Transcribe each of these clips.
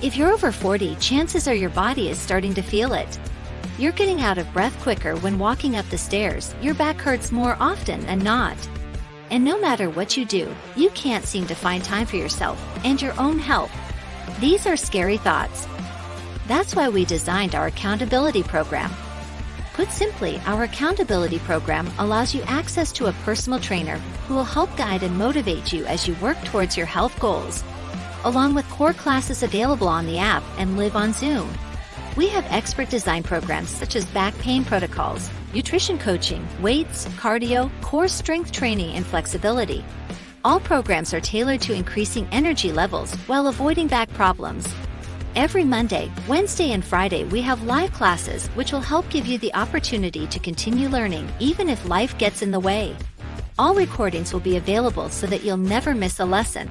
If you're over 40, chances are your body is starting to feel it. You're getting out of breath quicker when walking up the stairs, your back hurts more often than not. And no matter what you do, you can't seem to find time for yourself and your own health. These are scary thoughts. That's why we designed our accountability program. Put simply, our accountability program allows you access to a personal trainer who will help guide and motivate you as you work towards your health goals. Along with core classes available on the app and live on Zoom. We have expert design programs such as back pain protocols, nutrition coaching, weights, cardio, core strength training, and flexibility. All programs are tailored to increasing energy levels while avoiding back problems. Every Monday, Wednesday, and Friday we have live classes which will help give you the opportunity to continue learning even if life gets in the way. All recordings will be available so that you'll never miss a lesson.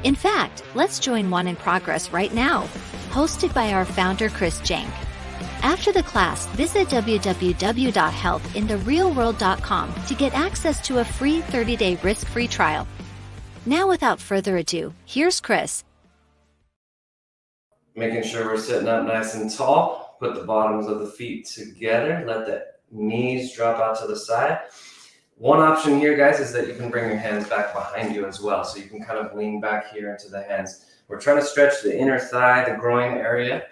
In fact, let's join one in progress right now, hosted by our founder Chris Jank. After the class, visit www.healthintherealworld.com to get access to a free 30-day risk-free trial. Now without further ado, here's Chris. Making sure we're sitting up nice and tall. Put the bottoms of the feet together. Let the knees drop out to the side. One option here, guys, is that you can bring your hands back behind you as well. So you can kind of lean back here into the hands. We're trying to stretch the inner thigh, the groin area,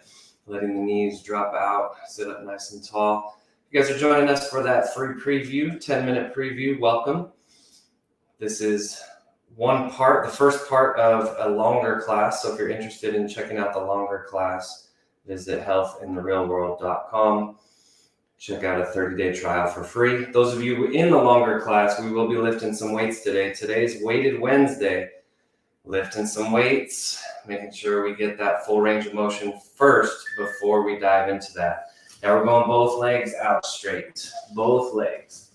letting the knees drop out, sit up nice and tall. If you guys are joining us for that free preview, 10-minute preview, welcome. This is one part, the first part of a longer class. So if you're interested in checking out the longer class, visit healthintherealworld.com. Check out a 30-day trial for free. Those of you in the longer class, we will be lifting some weights today. Today's Weighted Wednesday. Lifting some weights, making sure we get that full range of motion first before we dive into that. Now we're going both legs out straight, both legs.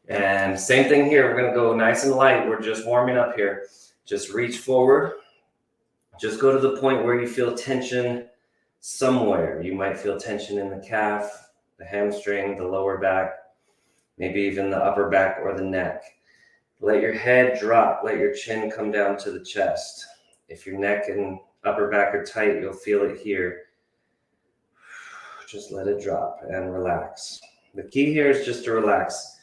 And same thing here, we're gonna go nice and light. We're just warming up here. Just reach forward. Just go to the point where you feel tension somewhere. You might feel tension in the calf, the hamstring, the lower back, maybe even the upper back or the neck. Let your head drop, let your chin come down to the chest. If your neck and upper back are tight, you'll feel it here. Just let it drop and relax. The key here is just to relax.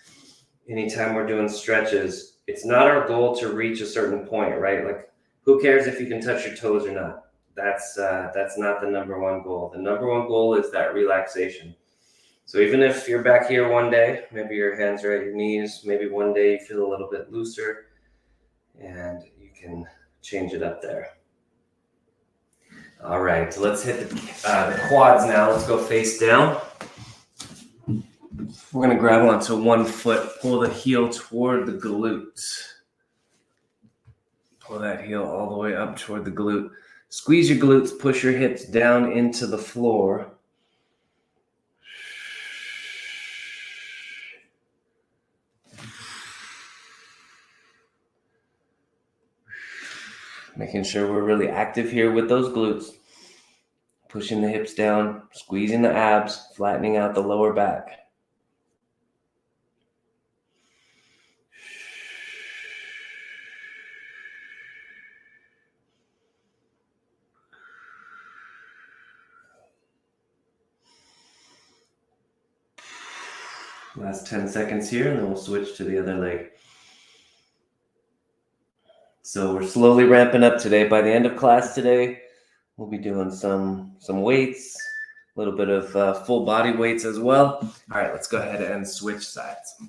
Anytime we're doing stretches, it's not our goal to reach a certain point, right? Like, who cares if you can touch your toes or not? That's not the number one goal. The number one goal is that relaxation. So even if you're back here one day, maybe your hands are at your knees, maybe one day you feel a little bit looser, and you can change it up there. All right, so let's hit the quads now. Let's go face down. We're gonna grab onto one foot, pull the heel toward the glute. Pull that heel all the way up toward the glute. Squeeze your glutes, push your hips down into the floor. Making sure we're really active here with those glutes. Pushing the hips down, squeezing the abs, flattening out the lower back. Last 10 seconds here, and then we'll switch to the other leg. So we're slowly ramping up today. By the end of class today, we'll be doing some weights, a little bit of full body weights as well. All right, let's go ahead and switch sides.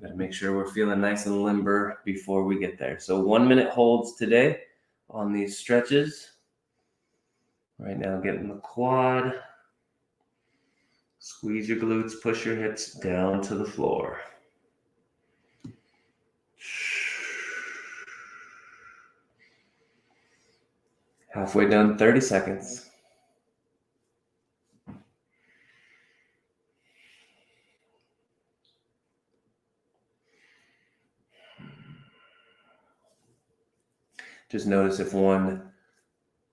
Got to make sure we're feeling nice and limber before we get there. So 1 minute holds today on these stretches. Right now, getting the quad. Squeeze your glutes, push your hips down to the floor. Halfway done, 30 seconds. Just notice if one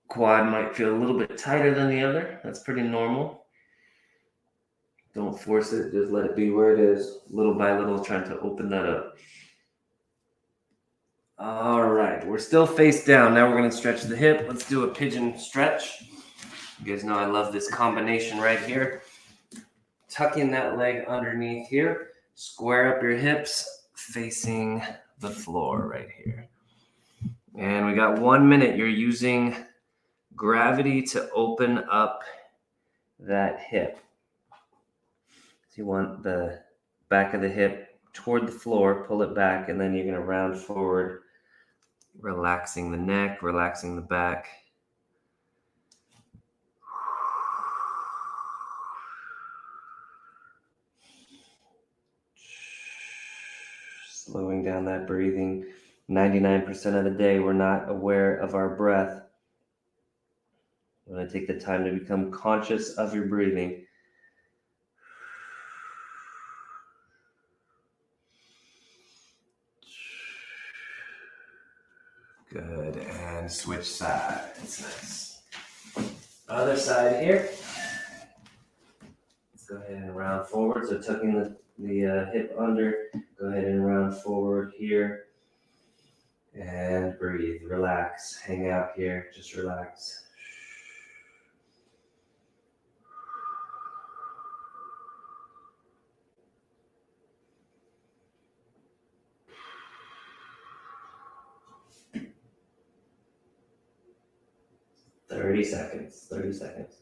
quad might feel a little bit tighter than the other. That's pretty normal. Don't force it, just let it be where it is, little by little, trying to open that up. All right, we're still face down. Now we're gonna stretch the hip. Let's do a pigeon stretch. You guys know I love this combination right here. Tuck in that leg underneath here. Square up your hips facing the floor right here. And we got 1 minute. You're using gravity to open up that hip. So you want the back of the hip toward the floor, pull it back, and then you're gonna round forward, relaxing the neck, relaxing the back. Slowing down that breathing. 99% of the day, we're not aware of our breath. You want to take the time to become conscious of your breathing. Good, and switch sides. Nice. Other side here. Let's go ahead and round forward. So tucking the hip under. Go ahead and round forward here. And breathe, relax, hang out here, just relax. Thirty seconds.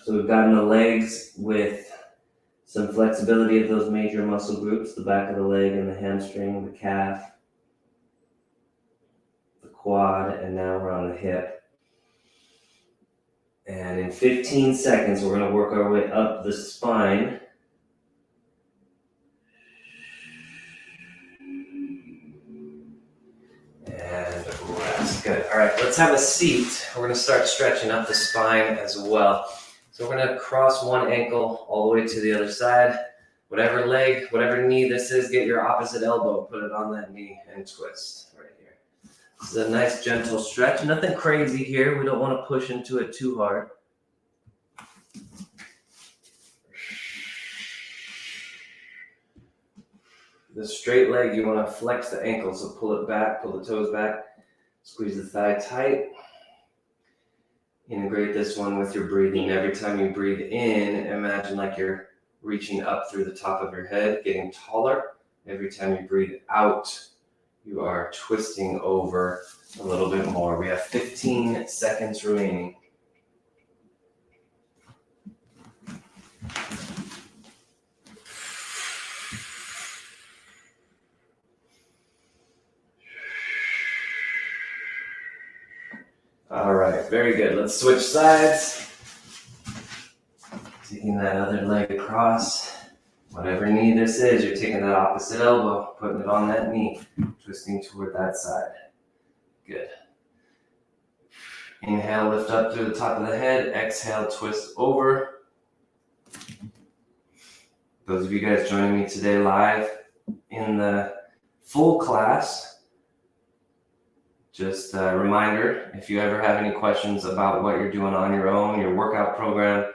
So we've gotten the legs with some flexibility of those major muscle groups, the back of the leg and the hamstring, the calf, the quad, and now we're on the hip. And in 15 seconds, we're going to work our way up the spine. And rest. Good. All right, let's have a seat. We're going to start stretching up the spine as well. So we're going to cross one ankle all the way to the other side. Whatever leg, whatever knee this is, get your opposite elbow, put it on that knee, and twist right here. This is a nice gentle stretch. Nothing crazy here. We don't want to push into it too hard. The straight leg, you want to flex the ankle, so pull it back, pull the toes back, squeeze the thigh tight. Integrate this one with your breathing. Every time you breathe in, imagine like you're reaching up through the top of your head, getting taller. Every time you breathe out, you are twisting over a little bit more. We have 15 seconds remaining. All right, very good. Let's switch sides. Taking that other leg across. Whatever knee this is, you're taking that opposite elbow, putting it on that knee, twisting toward that side. Good. Inhale, lift up through the top of the head. Exhale, twist over. Those of you guys joining me today live in the full class, just a reminder, if you ever have any questions about what you're doing on your own, your workout program,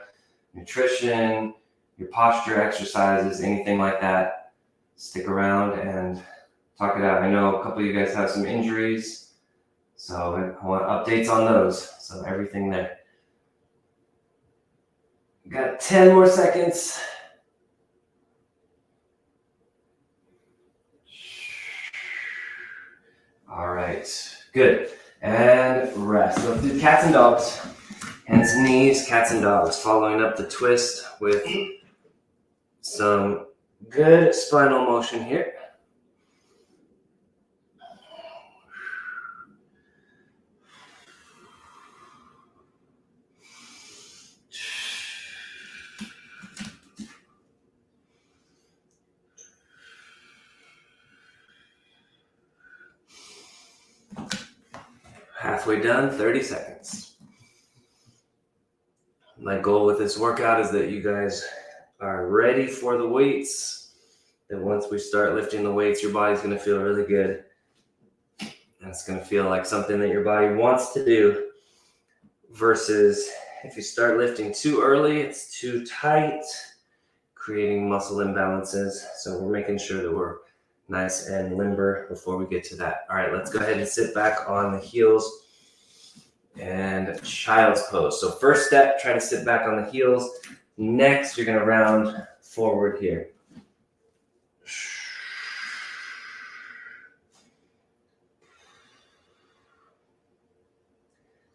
nutrition, your posture exercises, anything like that, stick around and talk it out. I know a couple of you guys have some injuries, so I want updates on those. So everything there. We've got 10 more seconds. All right, good. And rest. Let's do cats and dogs. Hands and knees, cats and dogs. Following up the twist with some good spinal motion here. Halfway done, 30 seconds. My goal with this workout is that you guys are ready for the weights. That once we start lifting the weights, your body's going to feel really good. And it's going to feel like something that your body wants to do. Versus if you start lifting too early, it's too tight, creating muscle imbalances. So we're making sure that we're nice and limber before we get to that. All right, let's go ahead and sit back on the heels and child's pose. So first step, try to sit back on the heels. Next, you're gonna round forward here.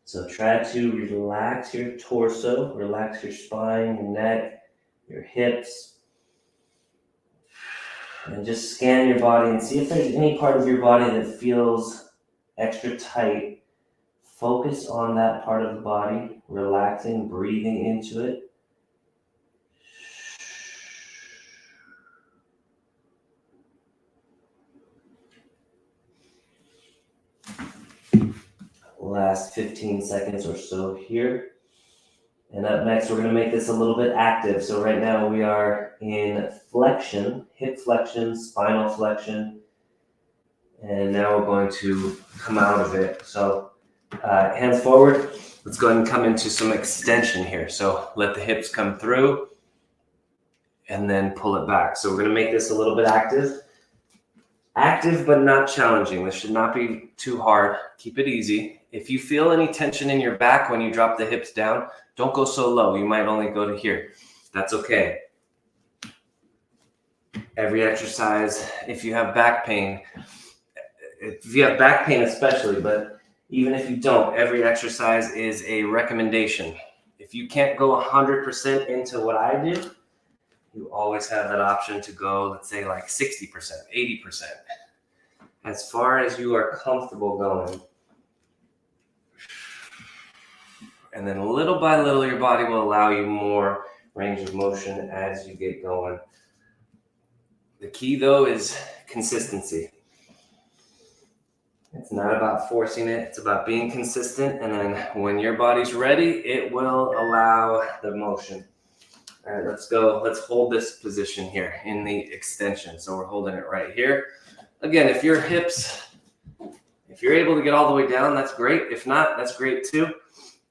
So try to relax your torso, relax your spine, your neck, your hips, and just scan your body and see if there's any part of your body that feels extra tight. Focus on that part of the body, relaxing, breathing into it. Last 15 seconds or so here. And up next, we're going to make this a little bit active. So right now we are in flexion, hip flexion, spinal flexion. And now we're going to come out of it. So hands forward. Let's go ahead and come into some extension here. So let the hips come through and then pull it back. So we're going to make this a little bit active. Active, but not challenging. This should not be too hard. Keep it easy. If you feel any tension in your back when you drop the hips down, don't go so low. You might only go to here. That's okay. Every exercise, if you have back pain especially, but even if you don't, every exercise is a recommendation. If you can't go 100% into what I do, you always have that option to go, let's say like 60%, 80%. As far as you are comfortable going. And then little by little, your body will allow you more range of motion as you get going. The key though is consistency. It's not about forcing it, it's about being consistent. And then when your body's ready, it will allow the motion. All right, let's go. Let's hold this position here in the extension. So we're holding it right here. Again, if your hips, if you're able to get all the way down, that's great. If not, that's great too.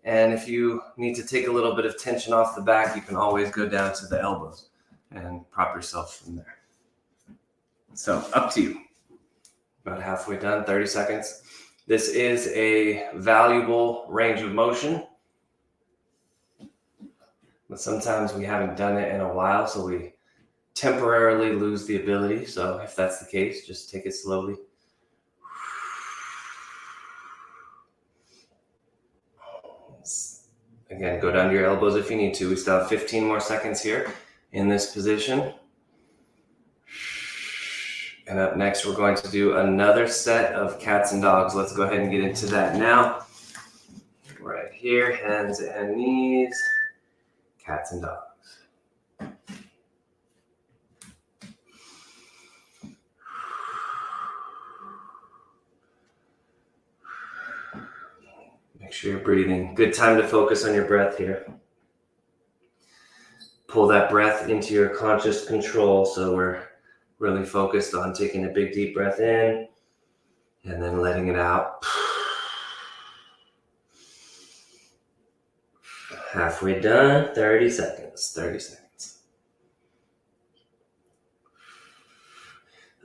And if you need to take a little bit of tension off the back, you can always go down to the elbows and prop yourself from there. So up to you. About halfway done, 30 seconds. This is a valuable range of motion. But sometimes we haven't done it in a while, so we temporarily lose the ability. So if that's the case, just take it slowly. Again, go down to your elbows if you need to. We still have 15 more seconds here in this position. And up next, we're going to do another set of cats and dogs. Let's go ahead and get into that now. Right here, hands and knees, cats and dogs. Make sure you're breathing. Good time to focus on your breath here. Pull that breath into your conscious control. So we're really focused on taking a big deep breath in and then letting it out. Halfway done, 30 seconds, 30 seconds.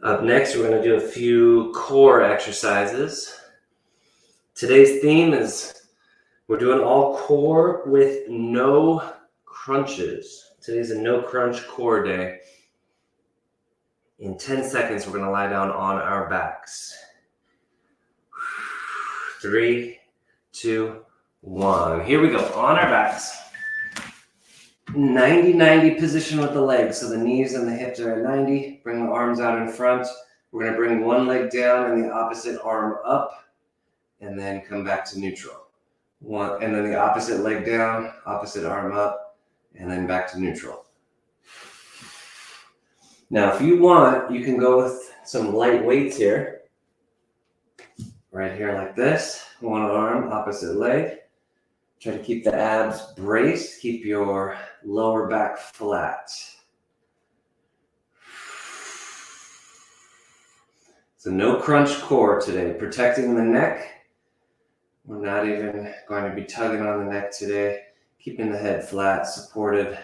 Up next, we're going to do a few core exercises. Today's theme is we're doing all core with no crunches. Today's a no crunch core day. In 10 seconds, we're going to lie down on our backs. 3, 2, 1. Here we go, on our backs. 90-90 position with the legs. So the knees and the hips are at 90. Bring the arms out in front. We're going to bring one leg down and the opposite arm up. And then come back to neutral. One, and then the opposite leg down, opposite arm up, and then back to neutral. Now, if you want, you can go with some light weights here. Right here like this. One arm, opposite leg. Try to keep the abs braced. Keep your lower back flat. So no crunch core today. Protecting the neck. We're not even going to be tugging on the neck today. Keeping the head flat, supported.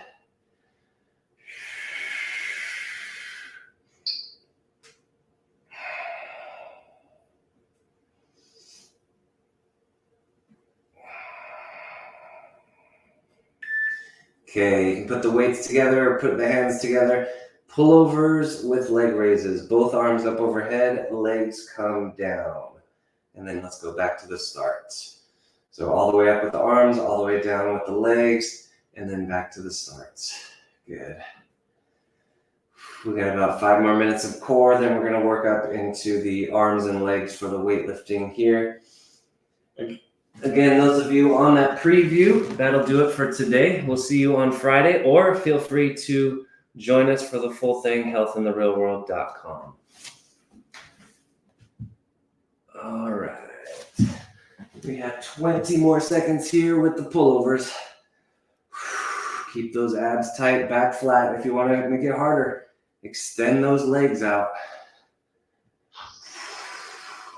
Okay, you can put the weights together or put the hands together. Pullovers with leg raises. Both arms up overhead, legs come down. And then let's go back to the start. So all the way up with the arms, all the way down with the legs, and then back to the start. Good. We got about 5 more minutes of core, then we're gonna work up into the arms and legs for the weightlifting here. Again, those of you on that preview, that'll do it for today. We'll see you on Friday, or feel free to join us for the full thing, healthintherealworld.com. All right. We have 20 more seconds here with the pullovers. Keep those abs tight, back flat. If you want to make it harder, extend those legs out.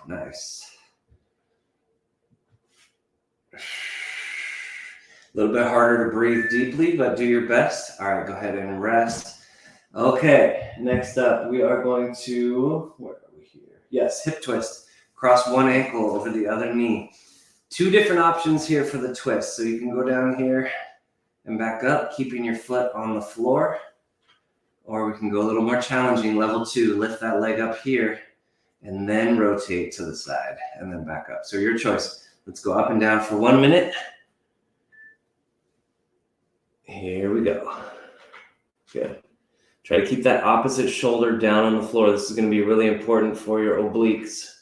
Nice. A little bit harder to breathe deeply, but do your best. All right, go ahead and rest. Okay, next up, we are going to, where are we here? Yes, hip twist. Cross one ankle over the other knee. 2 different options here for the twist. So you can go down here and back up, keeping your foot on the floor. Or we can go a little more challenging, level 2, lift that leg up here, and then rotate to the side, and then back up. So your choice. Let's go up and down for 1 minute. Here we go. Good. Try to keep that opposite shoulder down on the floor. This is going to be really important for your obliques.